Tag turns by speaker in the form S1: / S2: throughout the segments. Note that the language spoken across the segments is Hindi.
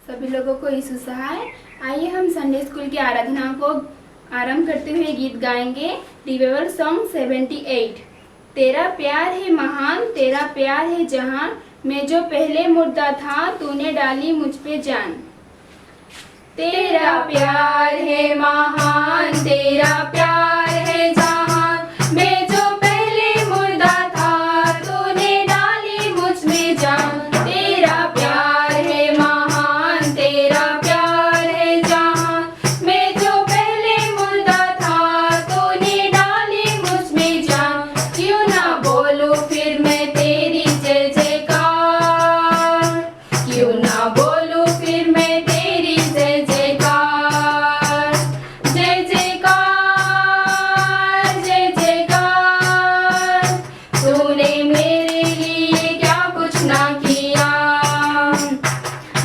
S1: सभी लोगों को यीशु सहाय। आइए हम संडे स्कूल की आराधना को आरंभ करते हुए गीत गाएंगे। Revival song 78। तेरा प्यार है महान, तेरा प्यार है जहान, मैं जो पहले मुर्दा था तूने डाली मुझ पे जान। तेरा प्यार है महान, तेरा प्यार है जहान, मैं जो पहले मुर्दा था तूने डाली मुझ में जान। तेरा प्यार है महान, तेरा प्यार है जहान, मैं जो पहले मुर्दा था तूने डाली मुझ में जान। क्यों ना बोलूं फिर मैं तेरी जय जयकार, क्यों ना बोलूं फिर मैं तेरी जय जयकार। जय जयकार, जय जयकार, तूने मेरे लिए क्या कुछ ना किया।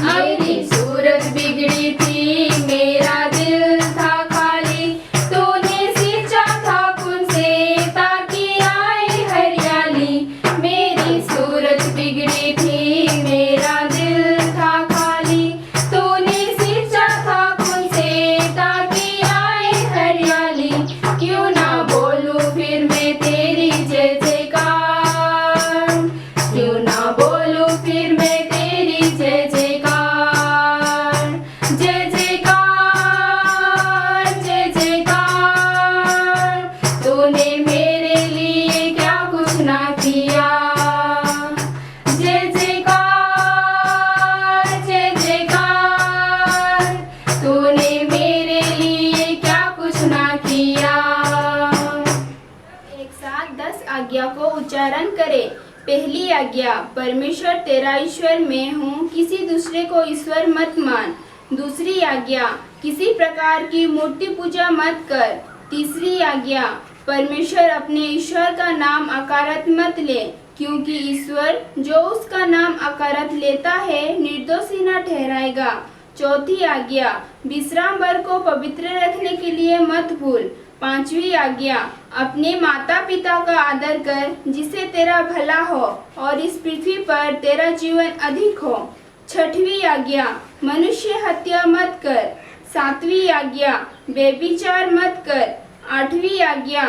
S1: मेरी सूरत बिगड़ी थी, मेरा दिल था खाली, तूने सींचा था खून से ताकि आए हरियाली। मेरी सूरत बिगड़ी थी, मेरा दिल था खाली, तूने सींचा था खून से ताकि आए हरियाली। क्यों ना बोलूं फिर मैं तेरी जय जयकार, क्यों ना बोलूं फिर मैं तेरी जय जयकार। जय जयकार, जय जयकार, तूने मेरे लिए क्या कुछ ना किया। जय जयकार, जय जयकार, तूने मेरे लिए क्या कुछ ना किया। एक साथ 10 आज्ञा को उच्चारण करें। पहली आज्ञा, परमेश्वर तेरा ईश्वर मैं हूँ, किसी दूसरे को ईश्वर मत मान। दूसरी आज्ञा, किसी प्रकार की मूर्ति पूजा मत कर। तीसरी आज्ञा, परमेश्वर अपने ईश्वर का नाम अकारत मत ले, क्योंकि ईश्वर जो उसका नाम अकारत लेता है निर्दोषी न ठहराएगा। चौथी आज्ञा, विश्राम भर को पवित्र रखने के लिए मत भूल। पांचवी आज्ञा, अपने माता पिता का आदर कर जिससे तेरा भला हो और इस पृथ्वी पर तेरा जीवन अधिक हो। छठवीं आज्ञा, मनुष्य हत्या मत कर। सातवीं आज्ञा, व्यभिचार मत कर। आठवीं आज्ञा,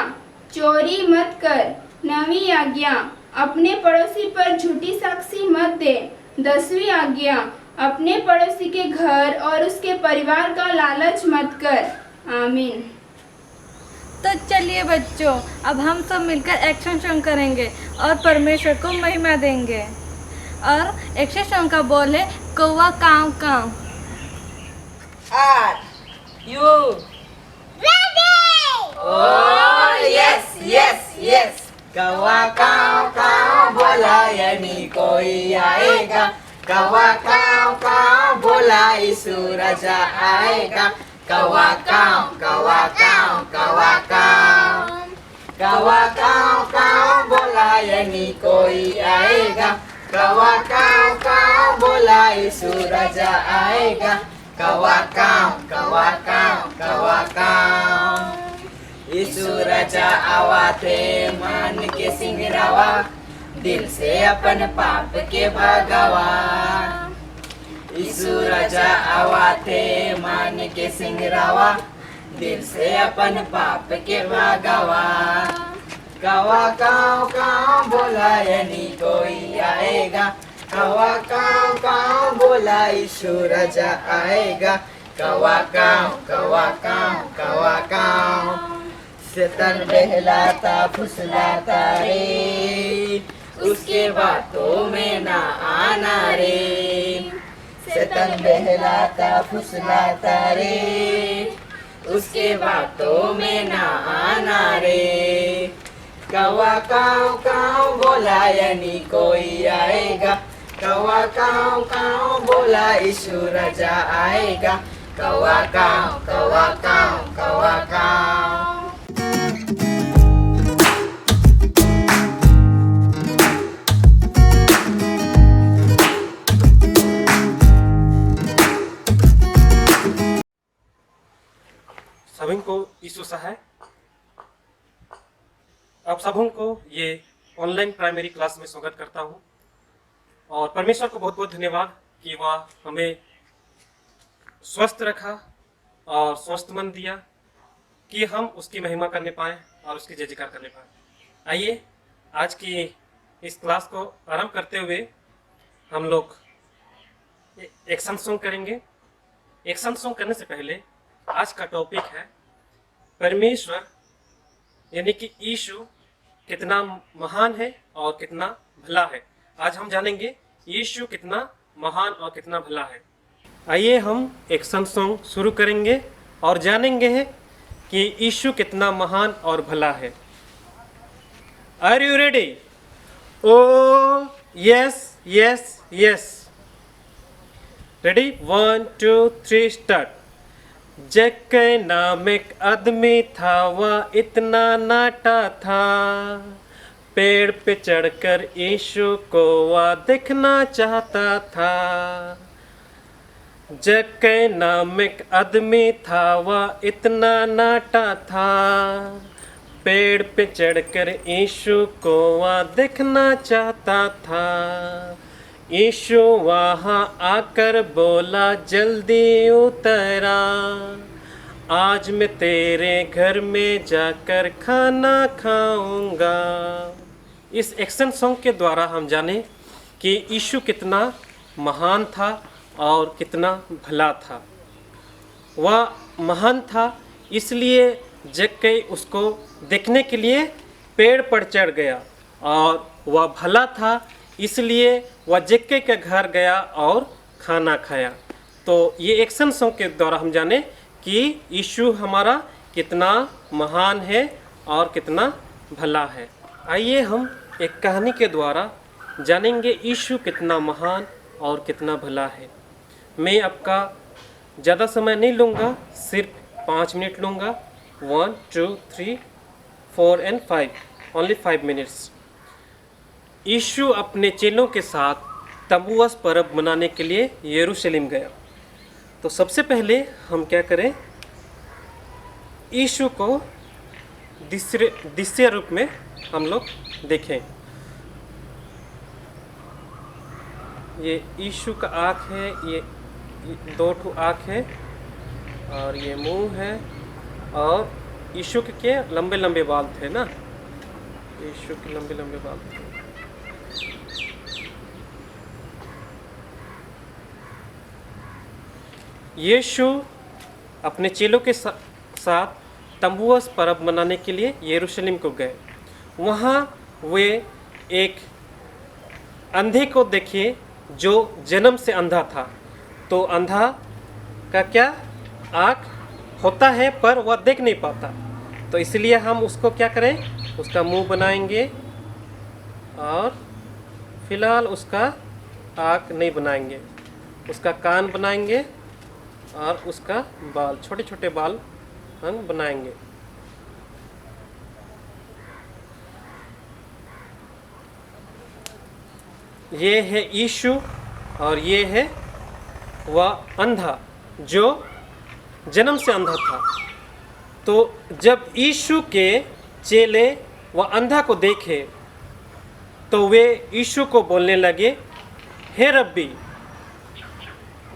S1: चोरी मत कर। नवीं आज्ञा, अपने पड़ोसी पर झूठी साक्षी मत दे। 10वीं आज्ञा, अपने पड़ोसी के घर और उसके परिवार का लालच मत कर। आमीन।
S2: तो चलिए बच्चों, अब हम सब मिलकर एक्शन सॉन्ग करेंगे और परमेश्वर को महिमा देंगे। और एक्शन सॉन्ग का बोल है कौवा काव काव।
S3: Are you ready? Oh yes, yes, yes. कौवा काव काव बोला यानी कोई आएगा। कौवा काव बोला यीशु राजा आएगा। कौवा काव कौवा काव बोला यानी कोई आएगा। कौवा काव बोला यीशु राजा आएगा। कौवा काव यीशु राजा आवा थे मान के सिंगरावा, दिल से अपन पाप के भगावा। यीशु राजा आवा थे मान के सिंगरावा, दिल से अपन पाप के भगावा। कौवा काव बोला यानी कोई आएगा। कौवा काव बोला यीशु राजा आएगा। कौवा काव शैतान बहलाता फुसलाता रे, उसके बातों में ना आना रे। शैतान बहलाता फुसलाता रे, उसके बातों में ना आना रे। कौवा काव बोला यानी कोई आएगा। कौवा काव बोला यीशु राजा आएगा। कौवा काव।
S4: सभी को यीशु सहाय। आप सबों को ये ऑनलाइन प्राइमरी क्लास में स्वागत करता हूँ और परमेश्वर को बहुत बहुत धन्यवाद कि वह हमें स्वस्थ रखा और स्वस्थ मन दिया कि हम उसकी महिमा करने पाएँ और उसकी जय जयकार करने पाएँ। आइए आज की इस क्लास को आरंभ करते हुए हम लोग एक्शन सॉन्ग करेंगे। एक्शन सॉन्ग करने से पहले आज का टॉपिक है परमेश्वर यानी कि यीशु कितना महान है और कितना भला है। आज हम जानेंगे यीशु कितना महान और कितना भला है। आइए हम एक्शन सॉन्ग शुरू करेंगे और जानेंगे कि यीशु कितना महान और भला है। Are you ready? Oh yes yes yes. Ready? 1 2 3 start. जक्कई नाम एक आदमी था, वह इतना नाटा था, पेड़ पे चढ़कर यीशु को वह देखना चाहता था। जक्कई नाम एक आदमी था, वह इतना नाटा था, पेड़ पे चढ़कर यीशु को वह देखना चाहता था। यीशु वहाँ आकर बोला, जल्दी उतरा, आज मैं तेरे घर में जाकर खाना खाऊंगा। इस एक्शन सॉन्ग के द्वारा हम जाने कि यीशु कितना महान था और कितना भला था। वह महान था इसलिए जक्कई उसको देखने के लिए पेड़ पर चढ़ गया, और वह भला था इसलिए वह जक्कई के घर गया और खाना खाया। तो ये एक्शन सॉन्ग के द्वारा हम जाने कि यीशु हमारा कितना महान है और कितना भला है। आइए हम एक कहानी के द्वारा जानेंगे यीशु कितना महान और कितना भला है। मैं आपका ज़्यादा समय नहीं लूँगा, सिर्फ 5 मिनट लूँगा। 1 2 3 4 and 5, ओनली 5 मिनट्स। यीशु अपने चेलों के साथ तबूअस पर्व मनाने के लिए यरूशलेम गया। तो सबसे पहले हम क्या करें, यीशु को दृश्य रूप में हम लोग देखें। ये यीशु का आँख है, ये 2 ठो आँख है और ये मुंह है, और यीशु के लंबे लंबे बाल थे ना, यीशु के लंबे लंबे बाल थे। यीशु अपने चेलों के साथ तबूअस पर्व मनाने के लिए यरूशलेम को गए। वहाँ वे एक अंधे को देखे जो जन्म से अंधा था। तो अंधा का क्या आँख होता है पर वह देख नहीं पाता, तो इसलिए हम उसको क्या करें, उसका मुंह बनाएंगे और फिलहाल उसका आँख नहीं बनाएंगे, उसका कान बनाएंगे और उसका बाल, छोटे छोटे बाल हम बनाएंगे। ये है यीशु और ये है वह अंधा जो जन्म से अंधा था। तो जब यीशु के चेले वह अंधा को देखे तो वे यीशु को बोलने लगे, हे रब्बी,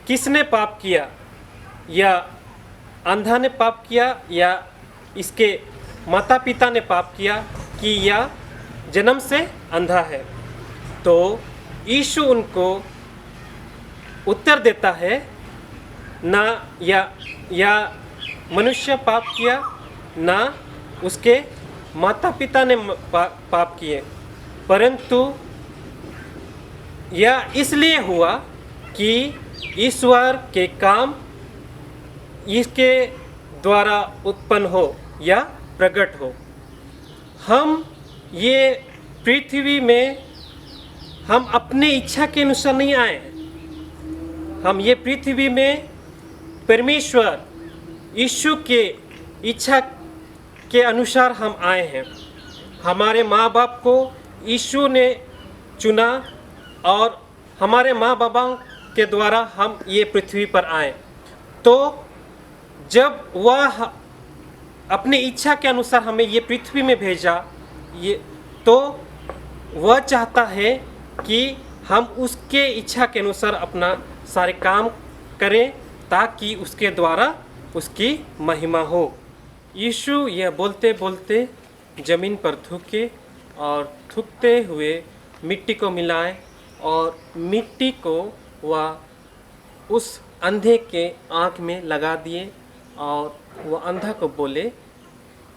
S4: किसने पाप किया, या अंधा ने पाप किया या इसके माता पिता ने पाप किया कि यह जन्म से अंधा है? तो यीशु उनको उत्तर देता है, ना या मनुष्य पाप किया, ना उसके माता पिता ने पाप किए, परंतु यह इसलिए हुआ कि ईश्वर के काम इसके द्वारा उत्पन्न हो या प्रकट हो। हम ये पृथ्वी में हम अपने इच्छा के अनुसार नहीं आए। हम ये पृथ्वी में परमेश्वर यीशु के इच्छा के अनुसार हम आए हैं। हमारे माँ बाप को यीशु ने चुना और हमारे माँ बाबा के द्वारा हम ये पृथ्वी पर आए। तो जब वह अपनी इच्छा के अनुसार हमें ये पृथ्वी में भेजा, ये तो वह चाहता है कि हम उसके इच्छा के अनुसार अपना सारे काम करें, ताकि उसके द्वारा उसकी महिमा हो। यीशु यह बोलते बोलते ज़मीन पर थूके और थूकते हुए मिट्टी को मिलाए और मिट्टी को वह उस अंधे के आँख में लगा दिए और वह अंधा को बोले,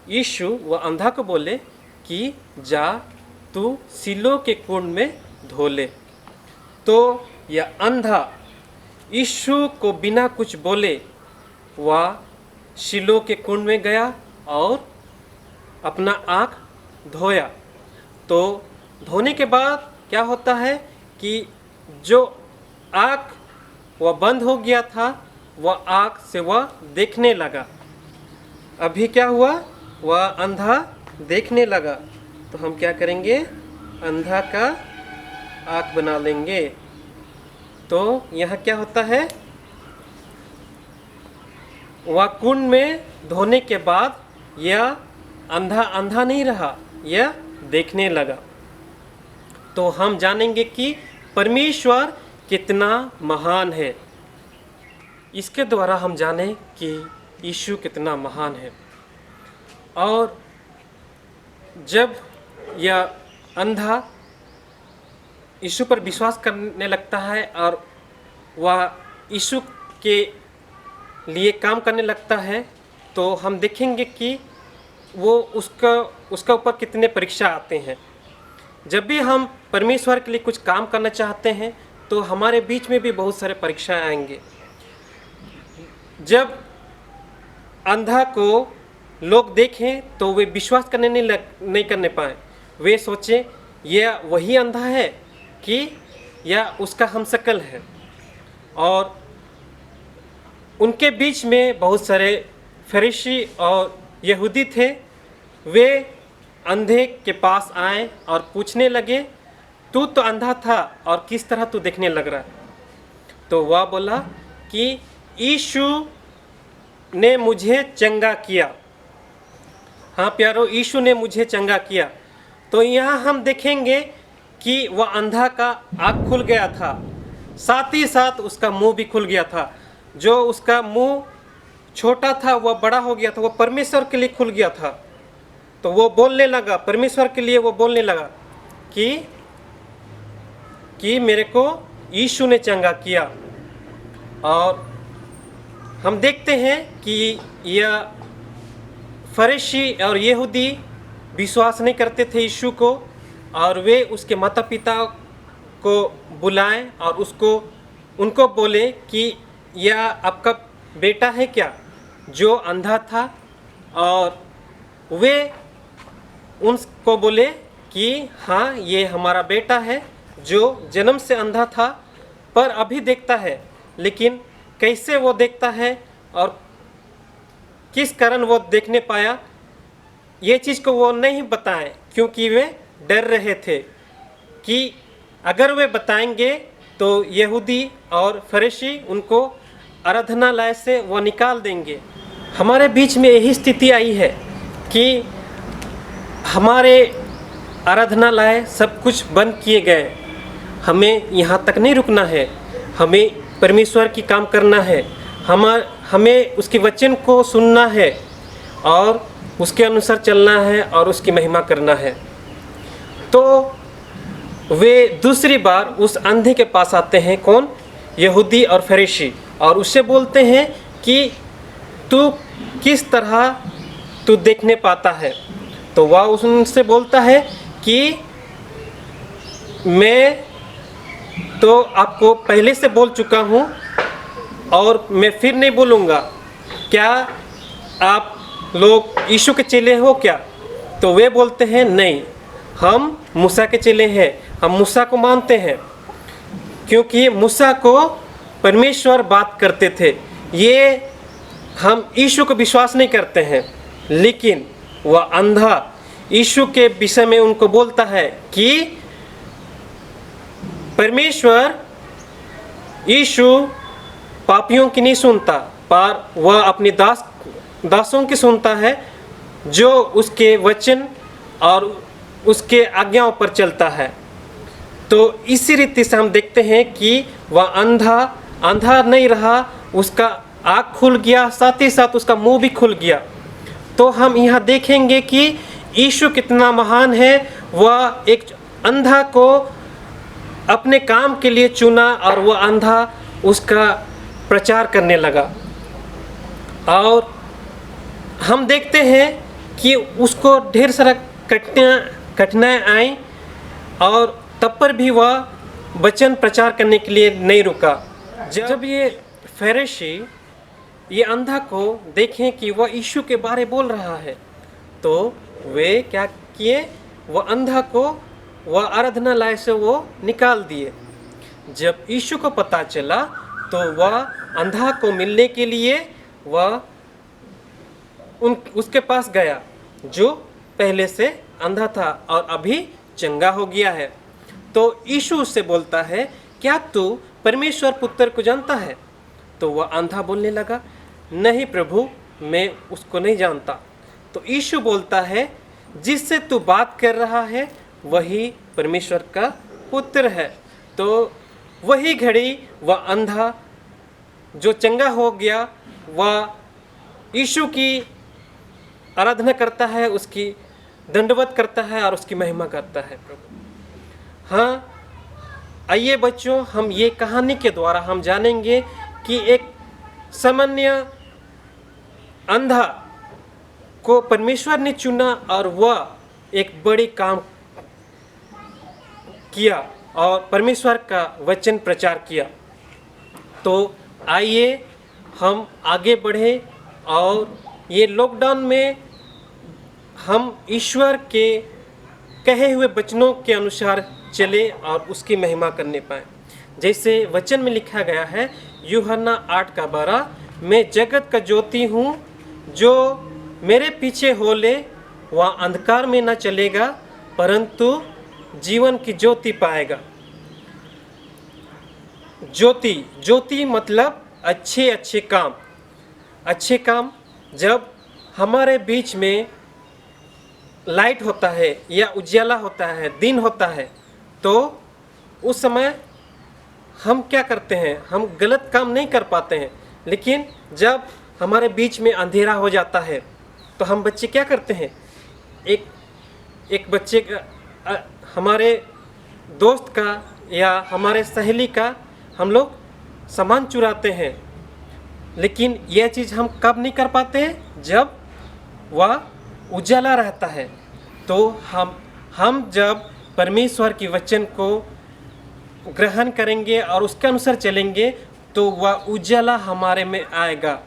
S4: यीशु वह अंधा को बोले कि जा तू सिलो के कुंड में धो ले। तो यह अंधा यीशु को बिना कुछ बोले वह शिलो के कुंड में गया और अपना आँख धोया। तो धोने के बाद क्या होता है कि जो आँख वह बंद हो गया था वह आँख से वह देखने लगा। अभी क्या हुआ, वह अंधा देखने लगा। तो हम क्या करेंगे, अंधा का आँख बना लेंगे। तो यहाँ क्या होता है, वह कुंड में धोने के बाद यह अंधा अंधा नहीं रहा, यह देखने लगा। तो हम जानेंगे कि परमेश्वर कितना महान है। इसके द्वारा हम जानें कि यीशु कितना महान है। और जब यह अंधा यीशु पर विश्वास करने लगता है और वह यीशु के लिए काम करने लगता है, तो हम देखेंगे कि वो उसका ऊपर कितने परीक्षा आते हैं। जब भी हम परमेश्वर के लिए कुछ काम करना चाहते हैं तो हमारे बीच में भी बहुत सारे परीक्षाएं आएंगे। जब अंधा को लोग देखें तो वे विश्वास करने नहीं करने पाए। वे सोचें यह वही अंधा है कि यह उसका हमशक्ल है। और उनके बीच में बहुत सारे फरीसी और यहूदी थे। वे अंधे के पास आए और पूछने लगे, तू तो अंधा था और किस तरह तू देखने लग रहा है? तो वह बोला कि यीशु ने मुझे चंगा किया। हाँ प्यारो, यीशु ने मुझे चंगा किया। तो यहाँ हम देखेंगे कि वह अंधा का आँख खुल गया था, साथ ही साथ उसका मुंह भी खुल गया था। जो उसका मुंह छोटा था वह बड़ा हो गया था, वह परमेश्वर के लिए खुल गया था। तो वो बोलने लगा, परमेश्वर के लिए वो बोलने लगा कि मेरे को यीशु ने चंगा किया। और हम देखते हैं कि यह फरीसी और यहूदी विश्वास नहीं करते थे यीशु को, और वे उसके माता पिता को बुलाएं और उनको बोले कि यह आपका बेटा है क्या जो अंधा था। और वे उनको बोले कि हाँ ये हमारा बेटा है जो जन्म से अंधा था पर अभी देखता है। लेकिन कैसे वो देखता है और किस कारण वो देखने पाया, ये चीज़ को वो नहीं बताएं, क्योंकि वे डर रहे थे कि अगर वे बताएंगे तो यहूदी और फरीसी उनको आराधनालय से वो निकाल देंगे। हमारे बीच में यही स्थिति आई है कि हमारे आराधनालय सब कुछ बंद किए गए। हमें यहाँ तक नहीं रुकना है, हमें परमेश्वर की काम करना है। हमें उसके वचन को सुनना है और उसके अनुसार चलना है और उसकी महिमा करना है। तो वे दूसरी बार उस अंधे के पास आते हैं, कौन? यहूदी और फरीसी, और उससे बोलते हैं कि तू किस तरह तू देखने पाता है? तो वह उनसे बोलता है कि मैं तो आपको पहले से बोल चुका हूँ और मैं फिर नहीं बोलूँगा। क्या आप लोग यीशु के चेले हो क्या? तो वे बोलते हैं नहीं, हम मूसा के चेले हैं, हम मूसा को मानते हैं, क्योंकि मूसा को परमेश्वर बात करते थे। ये हम यीशु को विश्वास नहीं करते हैं। लेकिन वह अंधा यीशु के विषय में उनको बोलता है कि परमेश्वर यीशु पापियों की नहीं सुनता, पर वह अपनी दासों की सुनता है जो उसके वचन और उसके आज्ञाओं पर चलता है। तो इसी रीति से हम देखते हैं कि वह अंधा अंधा नहीं रहा, उसका आँख खुल गया, साथ ही साथ उसका मुंह भी खुल गया। तो हम यहाँ देखेंगे कि यीशु कितना महान है। वह एक अंधा को अपने काम के लिए चुना और वह अंधा उसका प्रचार करने लगा। और हम देखते हैं कि उसको ढेर सारा कठिनाई आई और तब पर भी वह वचन प्रचार करने के लिए नहीं रुका। जब ये फरीसी ये अंधा को देखें कि वह यीशु के बारे बोल रहा है, तो वे क्या किए, वह अंधा को वह आराधनालय से वो निकाल दिए। जब यीशु को पता चला तो वह अंधा को मिलने के लिए वह उसके पास गया, जो पहले से अंधा था और अभी चंगा हो गया है। तो यीशु उससे बोलता है, क्या तू परमेश्वर पुत्र को जानता है? तो वह अंधा बोलने लगा, नहीं प्रभु, मैं उसको नहीं जानता। तो यीशु बोलता है, जिससे तू बात कर रहा है वही परमेश्वर का पुत्र है। तो वही घड़ी वह अंधा जो चंगा हो गया, वह यीशु की आराधना करता है, उसकी दंडवत करता है और उसकी महिमा करता है। प्रभु हाँ, आइए बच्चों, हम ये कहानी के द्वारा हम जानेंगे कि एक सामान्य अंधा को परमेश्वर ने चुना और वह एक बड़ी काम किया और परमेश्वर का वचन प्रचार किया। तो आइए हम आगे बढ़े और ये लॉकडाउन में हम ईश्वर के कहे हुए वचनों के अनुसार चले और उसकी महिमा करने पाए। जैसे वचन में लिखा गया है, यूहन्ना 8:12, मैं जगत का ज्योति हूँ, जो मेरे पीछे हो ले वह अंधकार में न चलेगा परंतु जीवन की ज्योति पाएगा। ज्योति, ज्योति मतलब अच्छे अच्छे काम। अच्छे काम, जब हमारे बीच में लाइट होता है या उजाला होता है, दिन होता है, तो उस समय हम क्या करते हैं, हम गलत काम नहीं कर पाते हैं। लेकिन जब हमारे बीच में अंधेरा हो जाता है तो हम बच्चे क्या करते हैं, एक बच्चे का, हमारे दोस्त का या हमारे सहेली का हम लोग सामान चुराते हैं। लेकिन यह चीज़ हम कब नहीं कर पाते हैं, जब वह उजाला रहता है। तो हम जब परमेश्वर की वचन को ग्रहण करेंगे और उसके अनुसार चलेंगे तो वह उजाला हमारे में आएगा,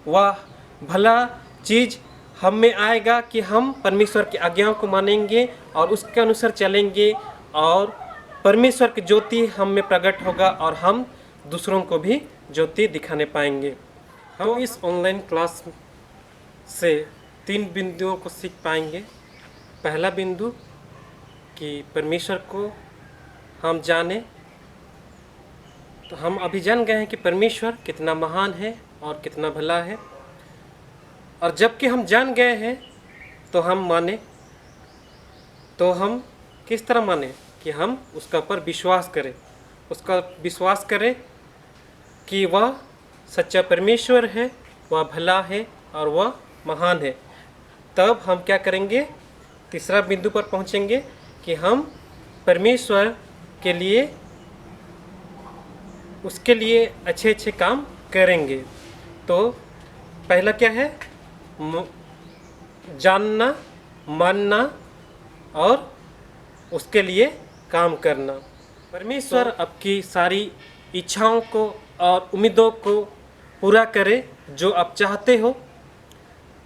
S4: वह भला चीज़ हम में आएगा कि हम परमेश्वर की आज्ञाओं को मानेंगे और उसके अनुसार चलेंगे और परमेश्वर की ज्योति हम में प्रकट होगा और हम दूसरों को भी ज्योति दिखाने पाएंगे। हम इस ऑनलाइन क्लास से 3 बिंदुओं को सीख पाएंगे। पहला बिंदु कि परमेश्वर को हम जाने। तो हम अभी जान गए हैं कि परमेश्वर कितना महान है और कितना भला है, और जबकि हम जान गए हैं तो हम माने। तो हम किस तरह माने कि हम उसका पर विश्वास करें, उसका विश्वास करें कि वह सच्चा परमेश्वर है, वह भला है और वह महान है। तब हम क्या करेंगे, तीसरा बिंदु पर पहुंचेंगे कि हम परमेश्वर के लिए, उसके लिए अच्छे अच्छे काम करेंगे। तो पहला क्या है, जानना, मानना और उसके लिए काम करना। परमेश्वर आपकी सारी इच्छाओं को और उम्मीदों को पूरा करे जो आप चाहते हो,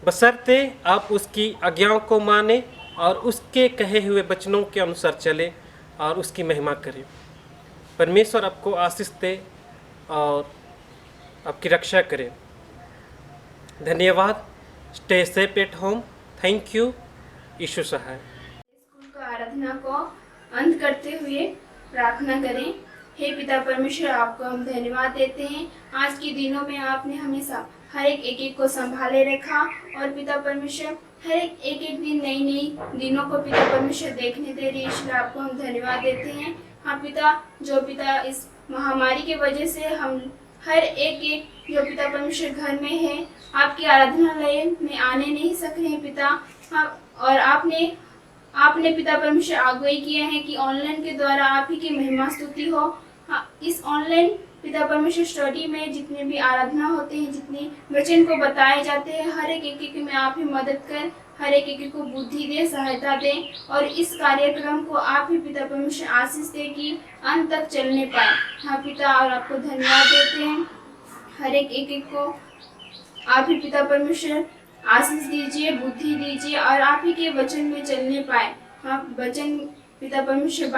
S4: बशर्ते आप उसकी आज्ञाओं को माने और उसके कहे हुए वचनों के अनुसार चले और उसकी महिमा करें। परमेश्वर आपको आशीष दे और आपकी रक्षा करे। धन्यवाद। Stay safe at home. Thank you. यीशु सहाय।
S1: स्कूल का आराधना को अंत करते हुए प्रार्थना करें। हे पिता परमेश्वर, आपको हम धन्यवाद देते हैं। आज के दिनों में आपने हमेशा हर एक को संभाले रखा और पिता परमेश्वर हर एक दिन नई नई दिनों को पिता परमेश्वर देखने दे रही, इसलिए आपको हम धन्यवाद देते हैं। हाँ पिता, जो पिता इस महामारी की वजह से हम हर एक जो पिता परमेश्वर घर में है, आपकी आराधनालय में आने नहीं सक रहे हैं पिता, और आपने पिता परमेश्वर अगुवाई किया है कि ऑनलाइन के द्वारा आप ही की महिमा स्तुति हो। इस ऑनलाइन पिता परमेश्वर स्टडी में जितने भी आराधना होते हैं, जितने वचन को बताए जाते हैं, हर एक में आप ही मदद कर, हर एक को बुद्धि दे, सहायता दे, और इस कार्यक्रम को आप ही पिता परमेश्वर आशीष दे कि अंत तक चलने पाए। हाँ पिता, और आपको धन्यवाद देते हैं। हर एक को आप ही पिता परमेश्वर आशीष दीजिए, बुद्धि दीजिए, और आप ही के वचन में चलने पाए। हाँ, वचन पिता परमेश्वर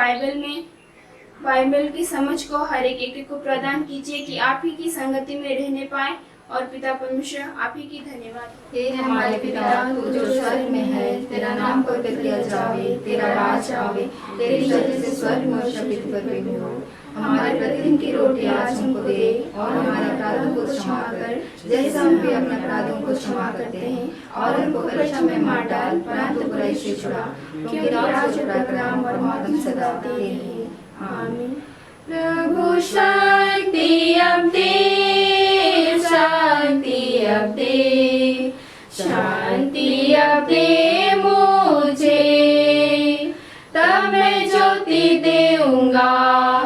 S1: बाइबल की समझ को हर एक को प्रदान कीजिए कि आप ही की संगति में रहने पाए, और पिता परमेश्वर आप ही की धन्यवाद।
S5: हे हमारे पिता, तू जो स्वर्ग में है, तेरा नाम पवित्र किया जावे, तेरा राज आवे, तेरी इच्छा से स्वर्ग में और पृथ्वी पर भी हो। हमारे प्रतिदिन की रोटी आज हमको दे, और हमारे अपराधों को क्षमा कर, जैसे हम भी अपने अपराधों को क्षमा करते हैं, और हमको परीक्षा में मत डाल, परंतु बुराई से छुड़ा, क्योंकि राज, प्रताप और महिमा सदा तेरी है। आमीन।
S1: प्रभु शांति अब दे, शांति अब दे, शांति अब दे मुझे, तब मैं ज्योति देऊंगा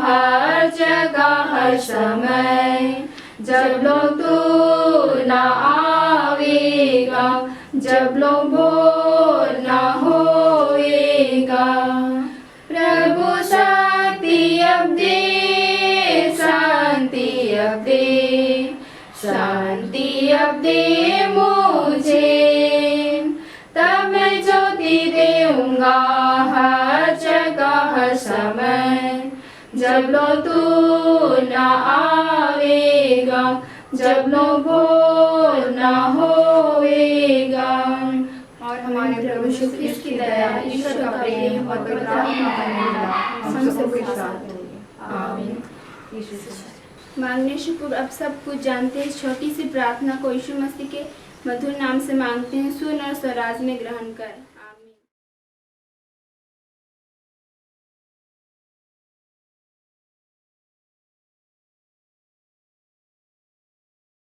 S1: हर जगह हर समय। जब लोग तू ना आवेगा, जब लोग बोल ना होएगा, प्रभु शांति अब दे, शांति अब दे, शांति अब दे मुझे, तब मैं ज्योति देऊंगा हर जगह हर समय। जब लो तू ना आवेगा, जब लो बोल ना होएगा,
S5: और हमारे प्रभु यीशु ख्रिस्त की दया, ईश्वर का प्रेम और पवित्र आत्मा का मिलना हम सबके साथ हो। आमीन। यीशु से
S1: मांगने शुक्र अब सब कुछ जानते हैं। छोटी सी प्रार्थना को यीशु मसीह के मधुर नाम से मांगते हैं। सुन और स्वराज में ग्रहण कर।